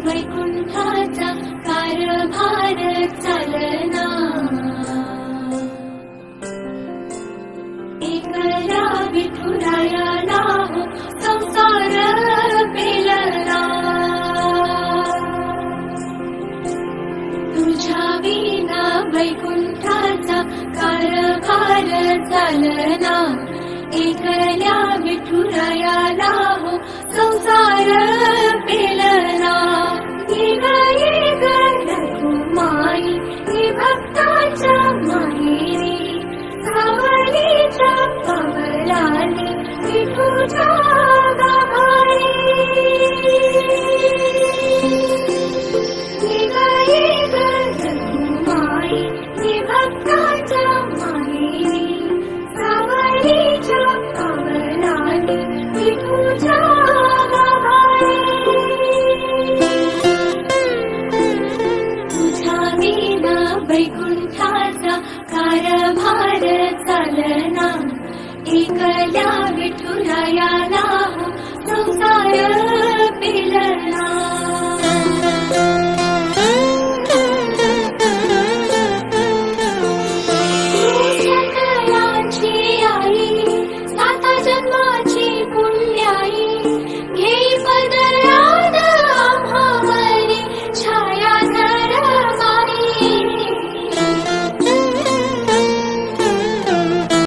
वैकुंठाचा कारभार चालना, एकला विठुरायाला हो संसार पेलना, तुझ्या विना वैकुंठाचा कारभार चालना, एकल्या विठुरायाला हो संसार पेलना। ये ग रघुमाई ही भक्ताच्या माहेरी, सावलीच्या पवनाने विठूच्या गाभारी। ये ग रघुमाई ही भक्ताच्या माहेरी, सावलीच्या पवनाने विठूच्या गाभारी। वैकुंठाचा कारभार चालना, एकल्या विठुरायाला हो संसार पेलना।